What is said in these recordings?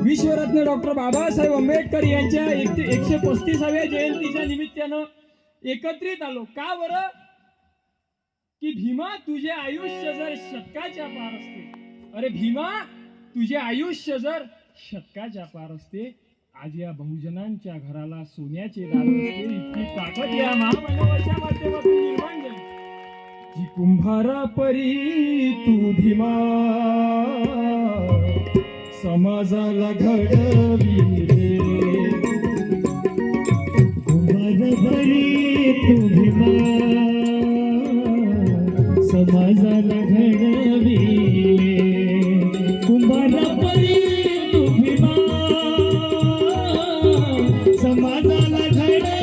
विश्वरत्न doctor Babasaheb Ambedkar यांच्या 135व्या जयंतीच्या निमित्तानं एकत्रित आलो. का बरं? की भीमा तुझे आयुष्य जर शतकाच्या पार असते, अरे भीमा तुझे आयुष्य जर शतकाच्या पार असते, आज या बहुजनांच्या घराला सोन्याचे दार असते. इतकी ताकद या महामानवाच्या माध्यमातून निर्माण झाली. जी कुंभारा परी तू भीमा समाजाला घडविले, कुंभारा परी तू भीमा समाजाला घडविले, कुंभारा परी तू भीमा समाजाला घडविले.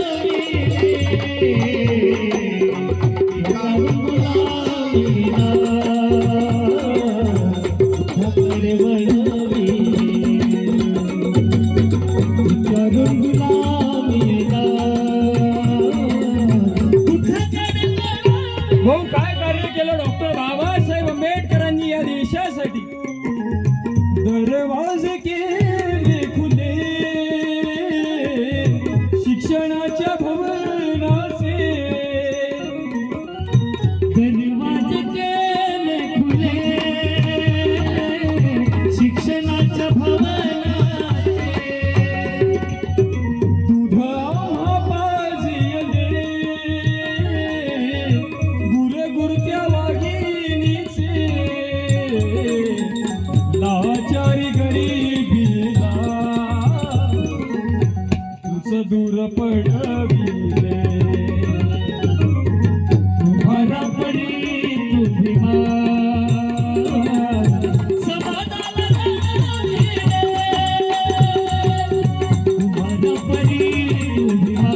भाऊ काय कार्य केलं डॉक्टर बाबासाहेब आंबेडकरांनी या देशासाठी? दरवाजे केले खुले शिक्षणाच्या भवनाचे, दरवाजे केले खुले शिक्षणाच्या भवनाचे, दूध आम्हा पाजिले गुरगुरत्या वाघिणीचे, लाचारी गरिबीला तुझ दूर पडविले. कुंभारा परी तू भीमा समाजाला घडविले, कुंभारा परी तू भीमा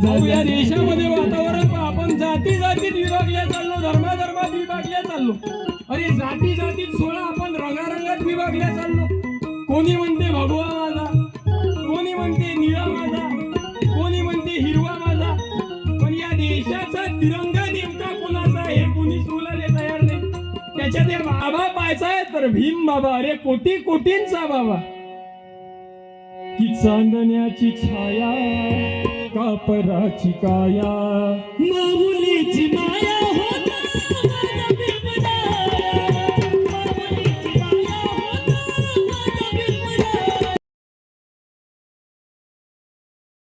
भाऊ या समाजाला. देशामध्ये वातावरण पहा. आपण जाती जातीत विभागल्या चाललो, धर्माधर्मात विभागल्या चाललो. अरे जाती जातीत 16 आपण रंगारंगात विभागल्या चाललो. कोणी म्हणते भगवा माझा, कोणी म्हणते निळा माझा, कोणी म्हणते हिरवा माझा. पण या देशाचा तिरंगा नेमका कोणाचा हे कोणीच बोलायला तयार नाही. त्याच्यात एक बाबा पाहायचा आहे तर भीम बाबा, अरे कोटी कोटींचा बाबा. की चांदण्याची छाया कापराची काया, माऊलीची माया